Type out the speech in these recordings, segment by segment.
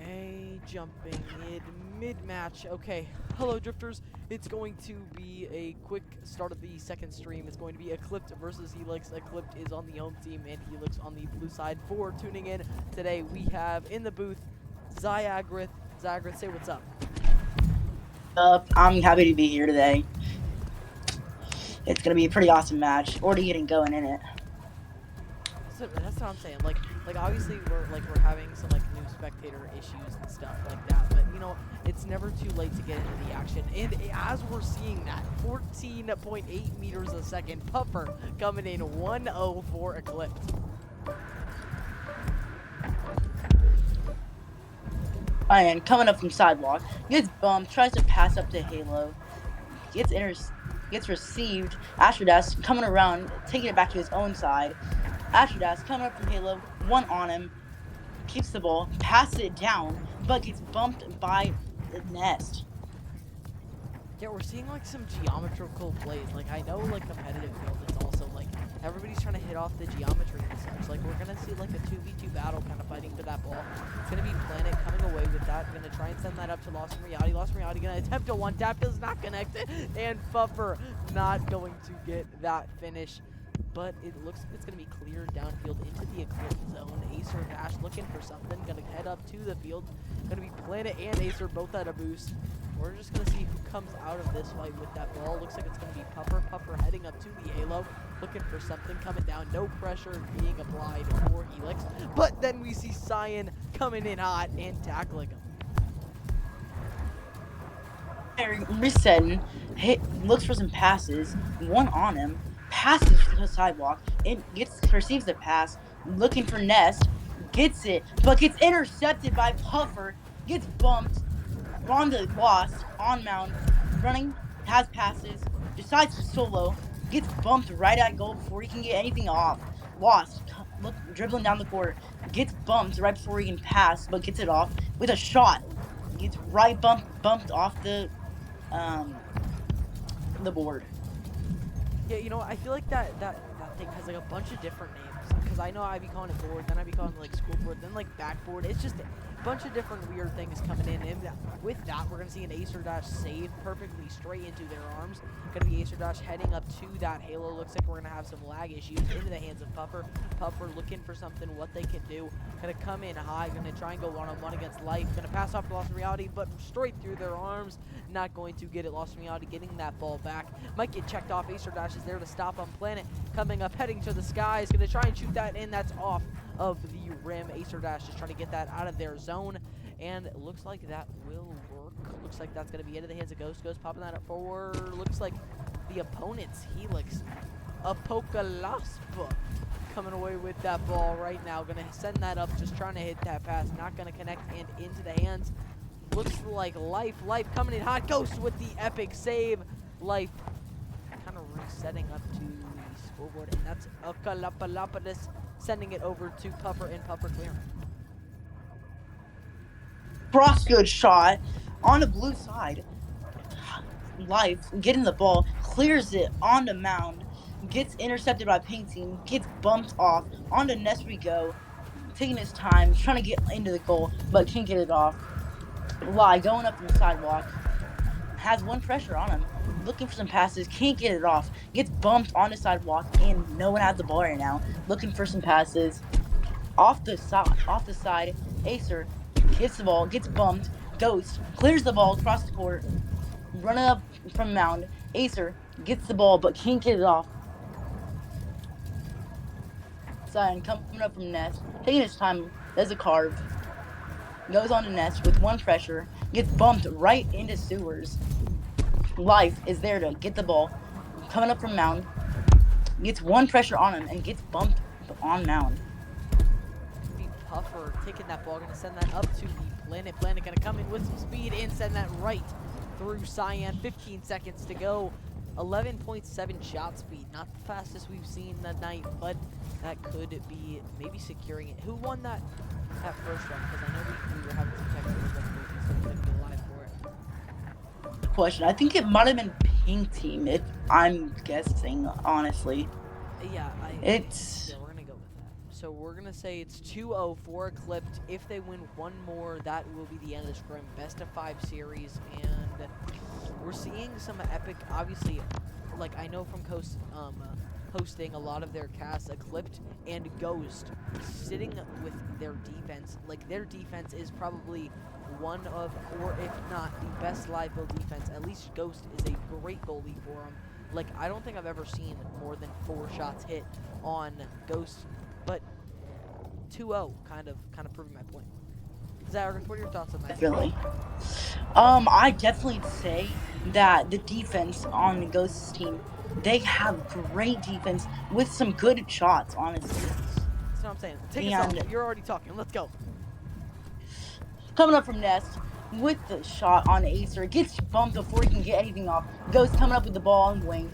Okay, jumping mid-match. Okay, hello Drifters. It's going to be a quick start of the second stream. It's going to be Eclipt versus Helix. Eclipt is on the home team and Helix on the blue side. For tuning in today, we have in the booth Zigarith. Zigarith, say what's up. I'm happy to be here today. It's gonna be a pretty awesome match. Already getting going in it. So that's what I'm saying. Like obviously we're having some new spectator issues and stuff like that. But it's never too late to get into the action. And as we're seeing that, 14.8 meters a second, Puffer coming in 104 Eclipse. Ryan coming up from sidewalk gets bumped, tries to pass up to Halo, gets received. Astrodas coming around, taking it back to his own side. Astrodas coming up from Halo, one on him, keeps the ball, passes it down, but gets bumped by the nest. Yeah, we're seeing some geometrical plays. I know competitive field, it's also everybody's trying to hit off the geometry and such. We're gonna see a 2v2 battle kind of fighting for that ball. It's gonna be Planet coming away with that. Gonna try and send that up to Lost Reality. Lost Reality gonna attempt a one tap, does not connect it, and Puffer not going to get that finish. But it looks like it's going to be cleared downfield into the Eclipse zone. Acer Dash looking for something. Going to head up to the field. Going to be Planet and Acer both at a boost. We're just going to see who comes out of this fight with that ball. Looks like it's going to be Puffer. Puffer heading up to the Halo. Looking for something coming down. No pressure being applied for Helix. But then we see Cyan coming in hot and tackling him. Resetting, looks for some passes. One on him. Passes to the sidewalk, receives the pass, looking for Nest, gets it, but gets intercepted by Puffer, gets bumped, on the Lost, on mound, running, has passes, decides to solo, gets bumped right at goal before he can get anything off. Lost, dribbling down the court, gets bumped right before he can pass, but gets it off with a shot. Gets right bumped off the board. Yeah, I feel like that thing has a bunch of different names. Because I know I'd be calling it board, then I'd be calling it school board, then backboard. It's just a bunch of different weird things coming in. And with that, we're going to see an Acer Dash save perfectly straight into their arms. Going to be Acer Dash heading up to that Halo. Looks like we're going to have some lag issues into the hands of Puffer. Puffer looking for something, what they can do. Going to come in high, going to try and go one-on-one against Life. Going to pass off to Lost Reality, but straight through their arms. Not going to get it. Lost Reality getting that ball back. Might get checked off. Acer Dash is there to stop on Planet. Coming up, heading to the skies. Going to try and shoot that in. That's off of the rim. Acer Dash just trying to get that out of their zone. And it looks like that will work. Looks like that's going to be into the hands of Ghost. Ghost popping that up forward. Looks like the opponent's Helix. Apocalypse coming away with that ball right now. Going to send that up. Just trying to hit that pass. Not going to connect and into the hands. Looks like Life coming in hot. Ghost with the epic save. Life kind of resetting up to the scoreboard. And that's Apocalypse sending it over to Puffer and Puffer clearing. Cross-good shot on the blue side. Life getting the ball, clears it on the mound, gets intercepted by Pink Team, gets bumped off. On the nest we go, taking his time, trying to get into the goal, but can't get it off. Lie going up from the sidewalk, has one pressure on him, looking for some passes, can't get it off, gets bumped on the sidewalk, and no one has the ball right now. Looking for some passes off the side. Acer hits the ball, gets bumped. Ghost clears the ball across the court, running up from mound. Acer gets the ball but can't get it off. Cyan coming up from nest, taking his time. There's a carve. Goes on to nest with one pressure, gets bumped right into sewers. Life is there to get the ball, coming up from mound, gets one pressure on him and gets bumped on mound. Puffer taking that ball, gonna send that up to the Planet. Planet gonna come in with some speed and send that right through Cyan. 15 seconds to go. 11.7 shot speed. Not the fastest we've seen that night, but that could be maybe securing it. Who won that first run? Because I know we were having some technical difficulties, so we couldn't be alive for it. Question. I think it might have been Pink Team, if I'm guessing, honestly. Yeah, It's... yeah, we're gonna go with that. So we're going to say it's 2-0 for Eclipt. If they win one more, that will be the end of the Scrim. Best of 5 series. And we're seeing some epic, obviously, like I know from hosting a lot of their casts, Eclipt and Ghost sitting with their defense. Like, their defense is probably one of, or if not, the best live build defense. At least Ghost is a great goalie for them. Like, I don't think I've ever seen more than 4 shots hit on Ghost, but 2-0 kind of proving my point. Zigarith, what are your thoughts on that? Definitely. I definitely say that the defense on the Ghost's team, they have great defense with some good shots, honestly. That's what I'm saying. Take us off. You're already talking. Let's go. Coming up from Nest with the shot on Acer, gets bumped before he can get anything off. Ghost coming up with the ball on wing,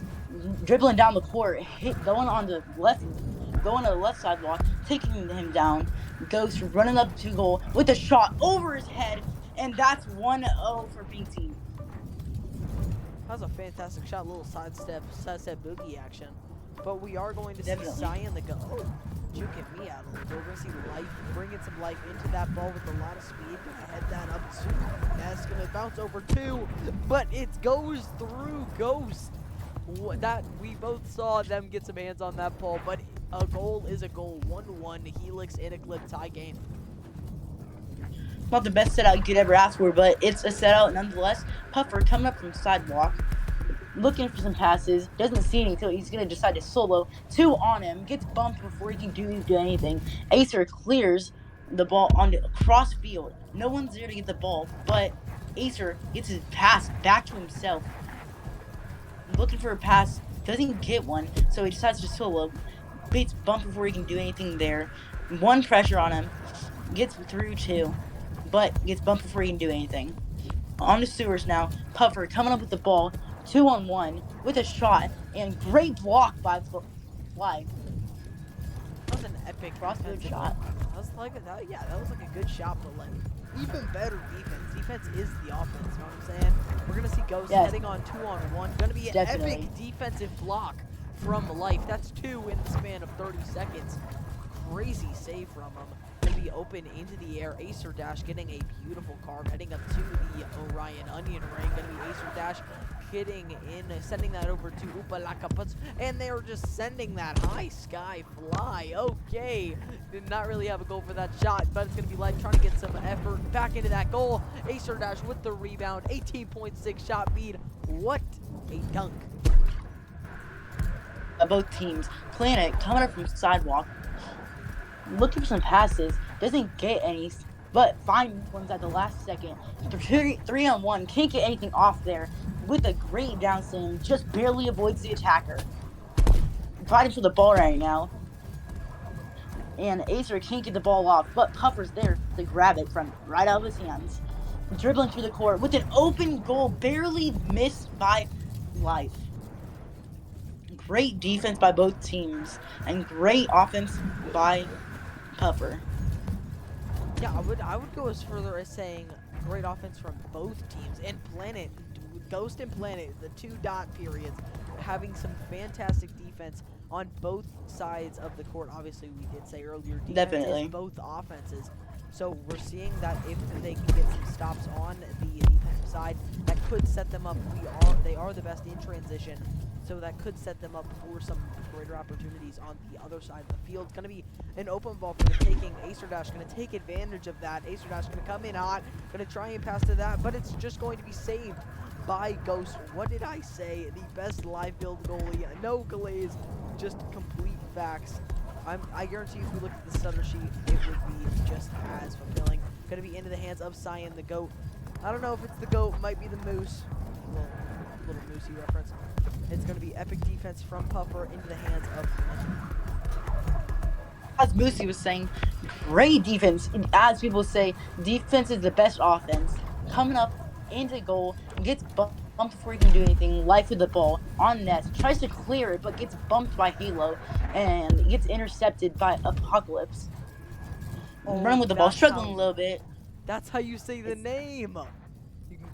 dribbling down the court, going on the left sidewalk, taking him down. Ghost running up to goal with a shot over his head, and that's 1-0 for Pink Team. That was a fantastic shot, little sidestep boogie action. But we are going to see Cyan the go. Oh, juking me out a little bit. We're going to see life, bringing some life into that ball with a lot of speed. Going to head that up to Ness, going to bounce over 2, but it goes through Ghost. That we both saw them get some hands on that ball, but a goal is a goal. 1-1, Helix and Eclipt tie game. Not the best setup you could ever ask for, but it's a setup nonetheless. Puffer coming up from sidewalk, looking for some passes, doesn't see any until he's going to decide to solo. 2 on him, gets bumped before he can do anything. Acer clears the ball on the cross field. No one's there to get the ball, but Acer gets his pass back to himself. Looking for a pass, doesn't get one, so he decides to solo. Gets bumped before he can do anything there. 1 pressure on him, gets through 2, but gets bumped before he can do anything. On the sewers now, Puffer coming up with the ball, 2-on-1 with a shot, and great block by Fly. That was an epic crossfield shot. That was like that was like a good shot, but like even better defense. Defense is the offense, you know what I'm saying? We're gonna see Ghost heading on 2-on-1. Gonna be an epic defensive block from Life. That's 2 in the span of 30 seconds. Crazy save from him. Gonna be open into the air. Acer Dash getting a beautiful carve, heading up to the Orion onion ring. Gonna be Acer Dash getting in, sending that over to Upalakaputs, and they are just sending that high sky fly. Okay, did not really have a goal for that shot, but it's gonna be Life trying to get some effort back into that goal. Acer Dash with the rebound, 18.6 shot beat. What a dunk! Both teams. Planet coming up from sidewalk, looking for some passes, doesn't get any, but finds ones at the last second. 3-on-1, can't get anything off there with a great down slam, just barely avoids the attacker. Fighting for the ball right now, and Acer can't get the ball off, but Puffer's there to grab it from right out of his hands. Dribbling through the court with an open goal, barely missed by Life. Great defense by both teams, and great offense by Puffer. Yeah, I would go as further as saying great offense from both teams. And Planet, Ghost and Planet, the 2 dot periods, having some fantastic defense on both sides of the court. Obviously, we did say earlier, defense is both offenses. So we're seeing that if they can get some stops on the defensive side, that could set them up. They are the best in transition. So that could set them up for some greater opportunities on the other side of the field. It's going to be an open ball for the taking. Acer Dash going to take advantage of that. Acer Dash going to come in hot, going to try and pass to that, but it's just going to be saved by Ghost. What did I say? The best live build goalie. No glaze, just complete facts. I guarantee you if we look at the stutter sheet, it would be just as fulfilling. Going to be into the hands of Cyan the GOAT. I don't know if it's the GOAT, might be the Moose. Little Moosey reference. It's going to be epic defense from Puffer into the hands of... As Moosey was saying, great defense. As people say, defense is the best offense. Coming up into goal, gets bumped before he can do anything. Life with the ball on net, tries to clear it, but gets bumped by Halo and gets intercepted by Apocalypse. Running with the ball, struggling a little bit. That's how you say the name.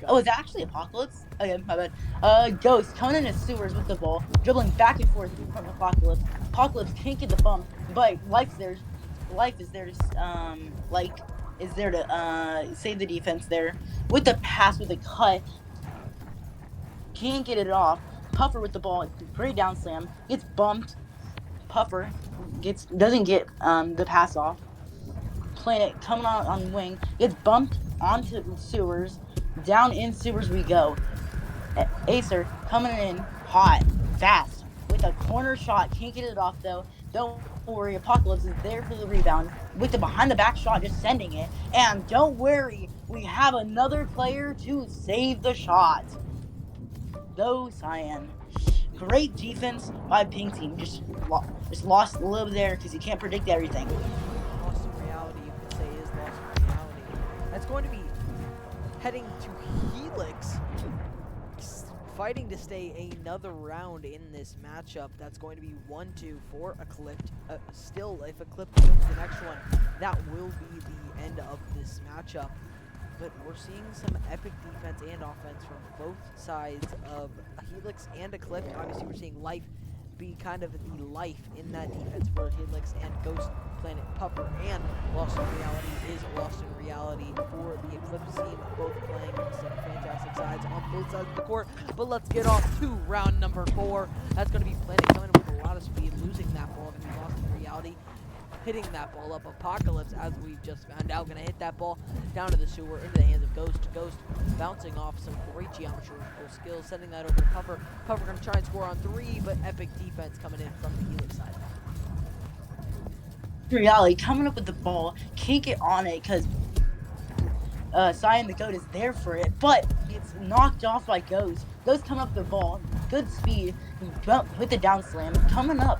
Oh, it's actually Apocalypse? Okay, my bad. Ghost coming in his sewers with the ball, dribbling back and forth from Apocalypse. Apocalypse can't get the bump, but Life's there Life is there to save the defense there with the pass with a cut. Can't get it off. Puffer with the ball. Great down slam. Gets bumped. Puffer doesn't get the pass off. Planet coming on wing. Gets bumped onto sewers. Down in sewers we go. Acer coming in hot, fast, with a corner shot. Can't get it off though. Don't worry, Apocalypse is there for the rebound with the behind the back shot, just sending it. And don't worry, we have another player to save the shot. Go Cyan. Great defense by Pink Team. Just lost a little bit there because you can't predict everything. Lost in reality, you could say, is lost in reality. That's going to be heading to Helix, fighting to stay another round in this matchup. That's going to be 1-2 for Eclipt. Still, if Eclipt wins the next one, that will be the end of this matchup. But we're seeing some epic defense and offense from both sides of Helix and Eclipt. Obviously, we're seeing Life be kind of the life in that defense for Helix, and Ghost Planet Puffer and Lost in Reality is Lost in Reality for the Eclipse team, both playing some fantastic sides on both sides of the court. But let's get off to round number 4. That's going to be Planet coming in with a lot of speed, losing that ball, going to be Lost in Reality, hitting that ball up. Apocalypse, as we just found out, going to hit that ball down to the sewer, into the hands of Ghost. Ghost bouncing off some great geometrical skills, sending that over to Puffer. Puffer going to try and score on 3, but epic defense coming in from the Helix side. Reality coming up with the ball, can't get on it because Cyan the Goat is there for it, but it's knocked off by Ghost. Ghost coming up with the ball, good speed, with the down slam, coming up.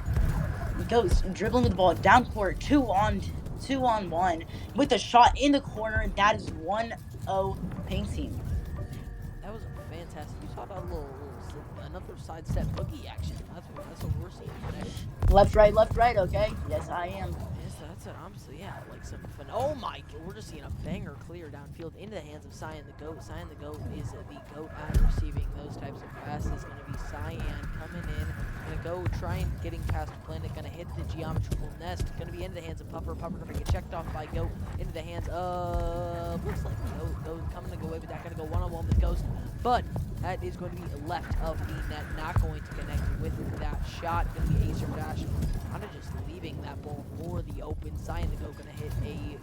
Ghost dribbling with the ball down court, 2-on-1 with a shot in the corner, and that is 1-0 Pink Team. That was fantastic. You saw that another sidestep boogie action. That's what we're seeing today. Left, right, okay? Yes, I am. Yes, that's it. Honestly, yeah, like some fun. Oh my! We're just seeing a banger clear downfield into the hands of Cyan the Goat. Cyan the Goat is the goat at receiving those types of passes. Going to be Cyan coming in. Going to go trying getting past Planet. Going to hit the geometrical nest. Going to be into the hands of Puffer. Puffer going to get checked off by Goat. Into the hands of looks like Goat coming to go away with that. Going to go one-on-one with Ghost, but that is going to be left of the net. Not going to connect with that shot. Going to be Acer Dash. Kind of just leaving that ball for the open. Cyan the Goat going to hit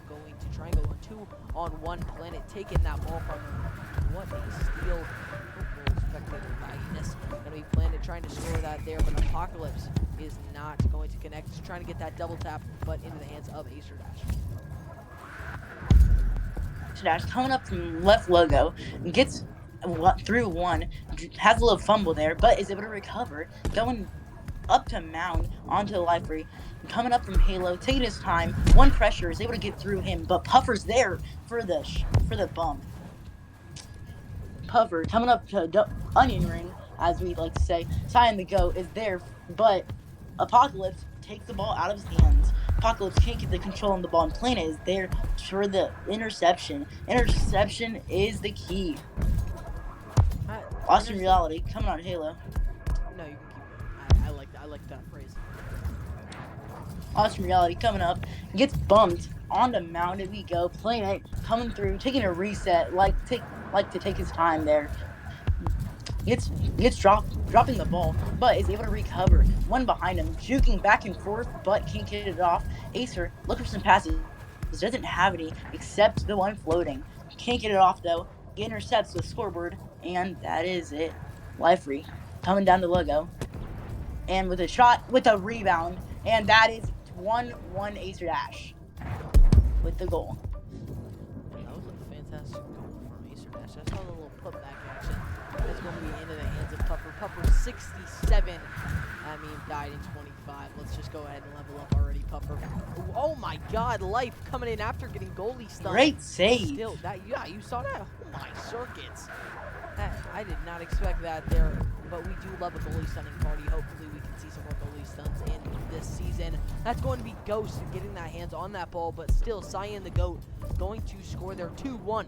going to try and go on 2-on-1. Planet taking that ball from him. What a steal. Spectator lagginess. Going to be Planet trying to score that there, but Apocalypse is not going to connect. Just trying to get that double tap, but into the hands of Acer Dash. Acer Dash coming up from left logo, gets through one, has a little fumble there, but is able to recover, going up to Mound onto the library, coming up from Halo, taking his time. One pressure is able to get through him, but Puffer's there for the bump. Puffer coming up to onion ring, as we like to say. Cyan the Goat is there, but Apocalypse takes the ball out of his hands. Apocalypse can't get the control on the ball, and Planet is there for the interception. Interception is the key. Lost in Reality coming on Halo. No, you can keep it. I like that phrase. Lost in Reality coming up, gets bumped on the mound. We go. Planet coming through, taking a reset, like to take his time there. Gets dropping the ball, but is able to recover. One behind him, juking back and forth, but can't get it off. Acer looking for some passes, doesn't have any except the one floating. Can't get it off though. Intercepts the scoreboard, and that is it. Lifery coming down the logo, and with a shot, with a rebound, and that is 1-1 Acer Dash with the goal. That was a fantastic goal from Acer Dash. I saw the little putback action. That's going to be into the hands of Puffer. Puffer 67. Died in 25. Let's just go ahead and level up already, Puffer. Oh my God, Life coming in after getting goalie stunned. Great save. Still, you saw that? Oh my circuits. I did not expect that there, but we do love a goalie stunning party. Hopefully we can see some more goalie stunts in this season. That's going to be Ghost getting that hands on that ball, but still Cyan the Goat going to score their 2-1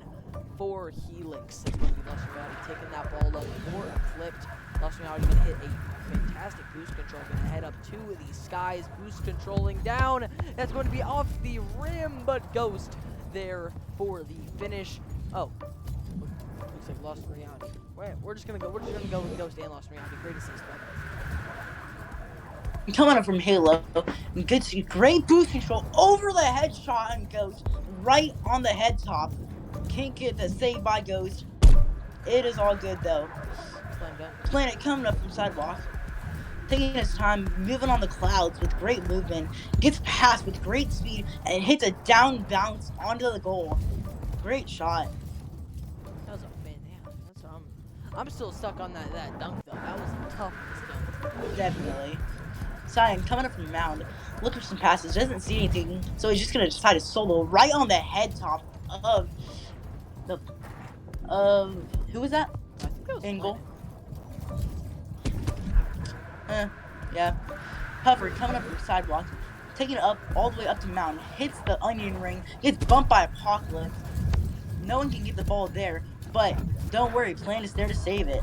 for Helix. It's going to be Lost in Reality taking that ball up for Eclipt. Lost Reality gonna hit a fantastic boost control. Gonna head up to the skies. Boost controlling down. That's going to be off the rim, but Ghost there for the finish. Oh, looks like Lost Reality. We're just gonna go with Ghost and Lost Reality. Great assist by both. Coming up from Halo, gets great boost control over the headshot on Ghost, right on the head top. Can't get the save by Ghost. It is all good though. Planet coming up from sidewalk, taking his time, moving on the clouds with great movement, gets past with great speed, and hits a down bounce onto the goal. Great shot. That was a fan. I'm still stuck on that dunk though. That was a tough dunk. Definitely. Cyan coming up from the mound, looking for some passes, doesn't see anything, so he's just gonna decide to solo right on the head top of the who was that? I think that was Angle. Yeah. Puffer coming up from the sidewalk, taking it up all the way up to mound, hits the onion ring, gets bumped by Apocalypse. No one can get the ball there, but don't worry, Plan is there to save it.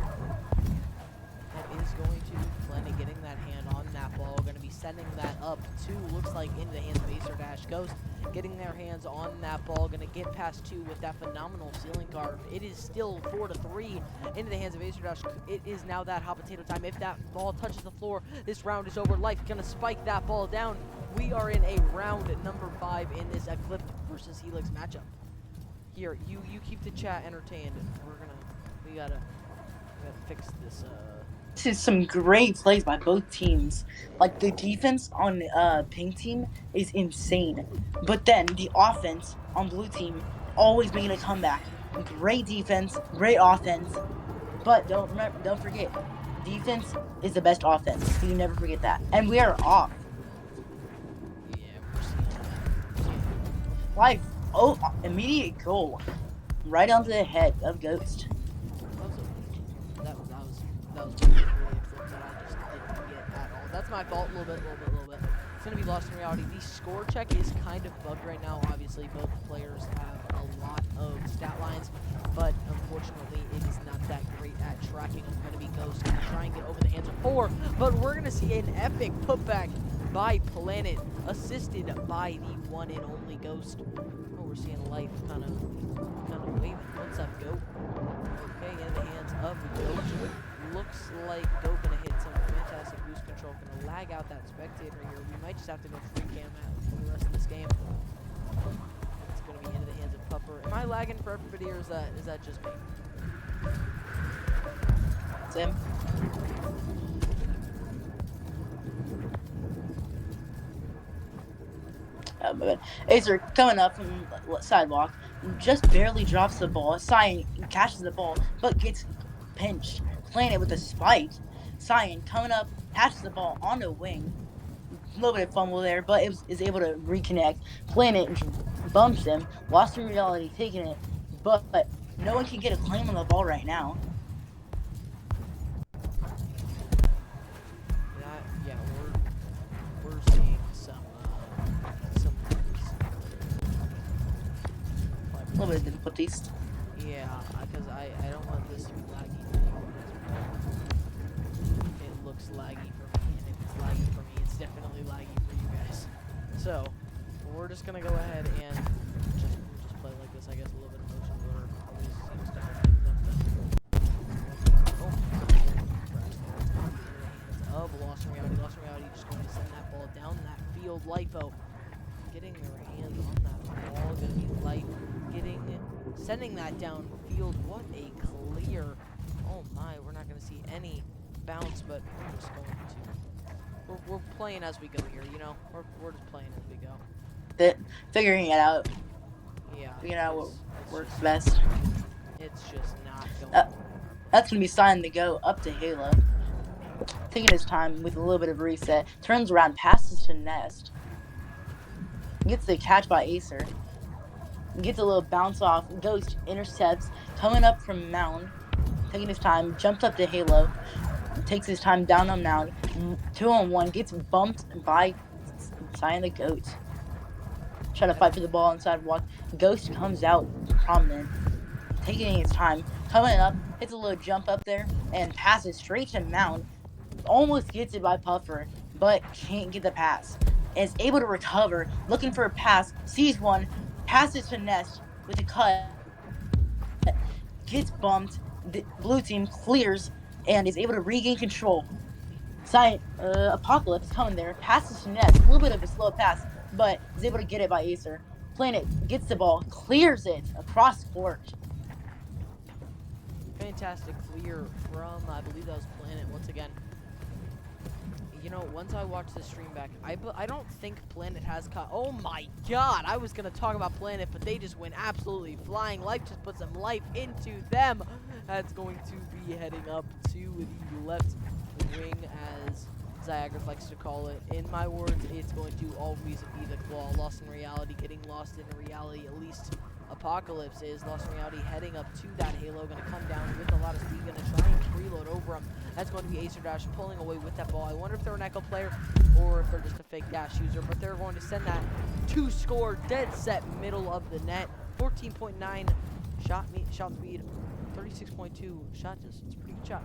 That is going to be Planet getting that hand on that ball. Going to be sending that up to, looks like, into the hands of Acer Dash. Ghost getting their hands on that ball. Going to get past 2 with that phenomenal ceiling carve. It is still 4-3 into the hands of Acer Dash. It is now that hot potato time. If that ball touches the floor, this round is over. Life going to spike that ball down. We are in a round number 5 in this Eclipt versus Helix matchup. Here, you keep the chat entertained. We gotta fix this. This is some great plays by both teams. Like, the defense on pink team is insane, but then the offense on blue team always making a comeback. Great defense, great offense, but don't forget, defense is the best offense. You never forget that. And we are off. Yeah, we're seeing that. Life. Oh, immediate goal, right onto the head of Ghost. That was really a flip that I just didn't get at all. That's my fault, a little bit. It's gonna be Lost in Reality. The score check is kind of bugged right now. Obviously, both players have a lot of stat lines, but unfortunately, it is not that great at tracking. It's gonna be Ghost gonna try and get over the hands of 4, but we're gonna see an epic putback by Planet, assisted by the one and only Ghost. Oh, we're seeing Life kind of waving. What's up, Goat? Okay, in the hands of Goat. Looks like Goat gonna hit some fantastic boost control. Gonna lag out that spectator here. We might just have to go free cam out for the rest of this game. It's gonna be into the hands of Pupper. Am I lagging for everybody, or is that just me? It's him. Acer coming up from sidewalk, just barely drops the ball. Cyan catches the ball, but gets pinched. Planet with a spike. Cyan coming up, catches the ball on the wing. A little bit of fumble there, but is able to reconnect. Planet bumps him. Lost in Reality taking it, but no one can get a claim on the ball right now. Yeah, we're seeing some A little bit of difficulties. Yeah, because I don't want this to be laggy. It looks laggy for me, and if it's laggy for me, it's definitely laggy for you guys. So, we're just gonna go ahead and just play like this, I guess, a little bit of motion blur always seems to help things up. Of Lost in Reality. Lost in Reality just going to send that ball down that field. Lifeo getting their hands on that ball. Gonna be Life sending that downfield. What a clear. Oh my, we're not gonna see any bounce, but we're just going to. We're playing as we go here, you know? We're just playing as we go. Figuring it out. Yeah. Figuring out what works best. It's just not going. That's gonna be Cyan to go up to Halo. Taking his time with a little bit of reset. Turns around, passes to Nest. Gets the catch by Acer. Gets a little bounce off. Ghost intercepts. Coming up from Mound. Taking his time. Jumps up to Halo. Takes his time down on Mound. 2-on-1. Gets bumped by Cyan the Goat. Trying to fight for the ball on sidewalk. Ghost comes out prominent. taking his time, coming up, hits a little jump up there, and passes straight to Mound. Almost gets it by Puffer, but can't get the pass. Is able to recover, looking for a pass, sees one, passes to Nest with a cut, gets bumped. The blue team clears and is able to regain control. Apocalypse coming there, passes to Nest, a little bit of a slow pass, but is able to get it by Acer. Planet gets the ball, clears it across court. Fantastic clear from, I believe that was Planet once again. You know, once I watch the stream back, I don't think Planet has caught. Oh my god, I was going to talk about Planet, but they just went absolutely flying. Life just put some life into them. That's going to be heading up to the left wing, as Zigarith likes to call it. In my words, it's going to always be the claw. Lost in reality, getting lost in reality, at least Apocalypse is lost in reality, heading up to that Halo, going to come down with a lot of speed, going to try and preload over him. That's going to be Acer Dash pulling away with that ball. I wonder if they're an Echo player or if they're just a fake Dash user, but they're going to send that to score dead set middle of the net. 14.9 shot speed, 36.2 shot distance. Pretty good shot.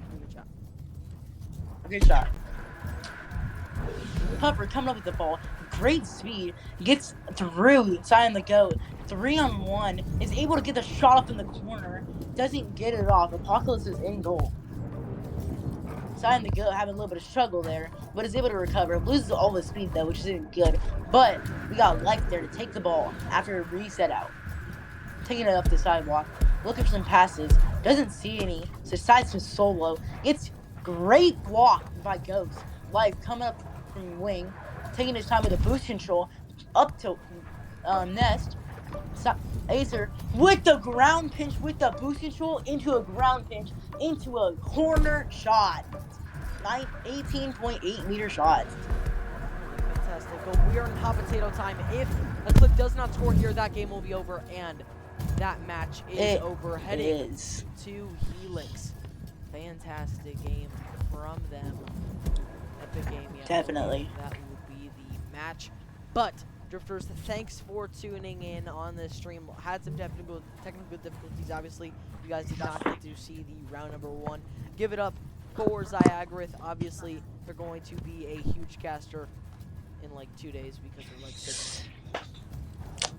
Good shot. Puffer coming up with the ball, great speed, gets through, signing the goat. 3-on-1, is able to get the shot up in the corner, doesn't get it off. Apocalypse is in goal. Signing the goat, having a little bit of struggle there, but is able to recover. Loses all the speed though, which isn't good. But we got Life there to take the ball after a reset out. Taking it up the sidewalk, looking for some passes, doesn't see any, so decides to solo. It's great block by Ghost. Life coming up from wing, taking his time with a boost control, up to Nest. Acer with the ground pinch with the boost control into a ground pinch into a corner shot. 18.8 meter shot. Fantastic. But we are in hot potato time. If Eclipt does not score here, that game will be over, and that match is over. Heading to Helix. Fantastic game from them. Epic game, yeah. Definitely. That will be the match. But Drifters, thanks for tuning in on this stream. Had some technical difficulties, obviously. You guys did not get to see the round number 1. Give it up for Zigarith. Obviously, they're going to be a huge caster in like 2 days because they're like 6.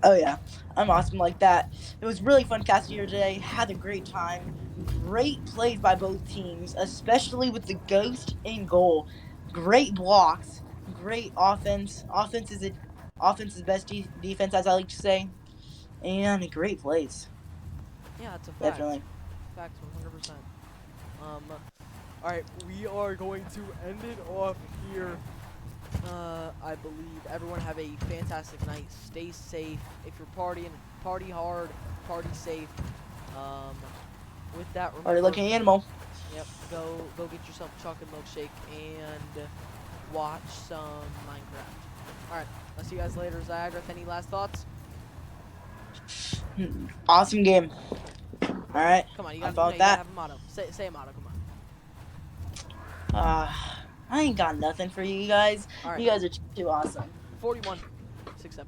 Oh yeah, I'm awesome like that. It was really fun casting here today. Had a great time. Great plays by both teams, especially with the Ghost in goal. Great blocks. Great offense. Offense is best defense, as I like to say, and great plays. Yeah, it's a fact. Definitely. Facts, 100%. All right, we are going to end it off here. I believe everyone have a fantastic night. Stay safe. If you're partying, party hard, party safe. With that, remember, Already looking animal. Yep. Go get yourself a chocolate milkshake and watch some Minecraft. All right. I'll see you guys later. Zigarith, any last thoughts? Awesome game. All right. Come on, you gotta have a motto. Say a motto. Come on. I ain't got nothing for you guys. All right. You guys are too awesome. 41-6-7.